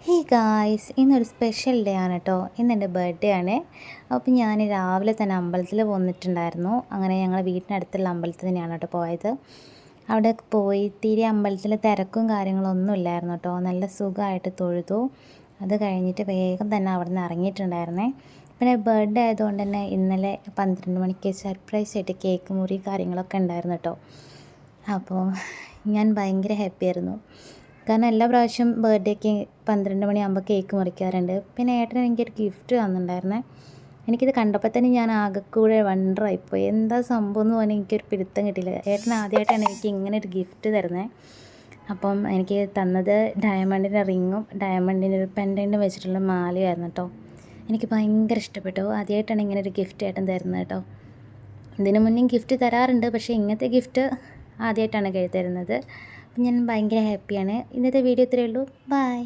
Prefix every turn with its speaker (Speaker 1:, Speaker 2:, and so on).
Speaker 1: Hey guys, ഇന്നൊരു special day ആണ് കേട്ടോ. ഇന്നെൻ്റെ ബർത്ത്ഡേ ആണ്. അപ്പോൾ ഞാൻ രാവിലെ തന്നെ അമ്പലത്തിൽ വന്നിട്ടുണ്ടായിരുന്നു. അങ്ങനെ ഞങ്ങൾ വീട്ടിനടുത്തുള്ള അമ്പലത്തിൽ തന്നെയാണ് കേട്ടോ പോയത്. അവിടെ പോയി തിരി അമ്പലത്തിൽ തിരക്കും കാര്യങ്ങളൊന്നും ഇല്ലായിരുന്നു കേട്ടോ. നല്ല സുഖമായിട്ട് തൊഴുതു. അത് കഴിഞ്ഞിട്ട് വേഗം തന്നെ അവിടെ നിന്ന് ഇറങ്ങിയിട്ടുണ്ടായിരുന്നേ. പിന്നെ ബർത്ത്ഡേ ആയതുകൊണ്ട് തന്നെ ഇന്നലെ 12 മണിക്ക് സർപ്രൈസായിട്ട് കേക്ക് മുറി കാര്യങ്ങളൊക്കെ ഉണ്ടായിരുന്നു കേട്ടോ. അപ്പോൾ ഞാൻ ഭയങ്കര ഹാപ്പിയായിരുന്നു. കാരണം എല്ലാ പ്രാവശ്യം ബർത്ത്ഡേക്ക് 12 മണിയാകുമ്പോൾ കേക്ക് മുറിക്കാറുണ്ട്. പിന്നെ ഏട്ടൻ എനിക്കൊരു ഗിഫ്റ്റ് തന്നിട്ടുണ്ടായിരുന്നേ. എനിക്കിത് കണ്ടപ്പോൾ തന്നെ ഞാൻ ആകെക്കൂടെ വണ്ടറായിപ്പോയി. എന്താ സംഭവം എന്ന് പറഞ്ഞാൽ എനിക്കൊരു പിടുത്തം കിട്ടിയില്ല. ഏട്ടൻ ആദ്യമായിട്ടാണ് എനിക്ക് ഇങ്ങനെ ഒരു ഗിഫ്റ്റ് തരുന്നത്. അപ്പം എനിക്ക് തന്നത് ഡയമണ്ടിൻ്റെ റിങ്ങും ഡയമണ്ടിൻ്റെ ഒരു പെൻഡൻറ്റും വെച്ചിട്ടുള്ള മാലയായിരുന്നു കേട്ടോ. എനിക്ക് ഭയങ്കര ഇഷ്ടപ്പെട്ടു. ആദ്യമായിട്ടാണ് ഇങ്ങനെ ഒരു ഗിഫ്റ്റ് ഏട്ടൻ തരുന്നത് കേട്ടോ. ഇതിനു മുന്നേ ഗിഫ്റ്റ് തരാറുണ്ട്, പക്ഷേ ഇങ്ങനത്തെ ഗിഫ്റ്റ് ആദ്യമായിട്ടാണ് തരുന്നത്. അപ്പം ഞാൻ ഭയങ്കര ഹാപ്പിയാണ്. ഇന്നത്തെ വീഡിയോ ഇത്രയേ ഉള്ളൂ. ബൈ.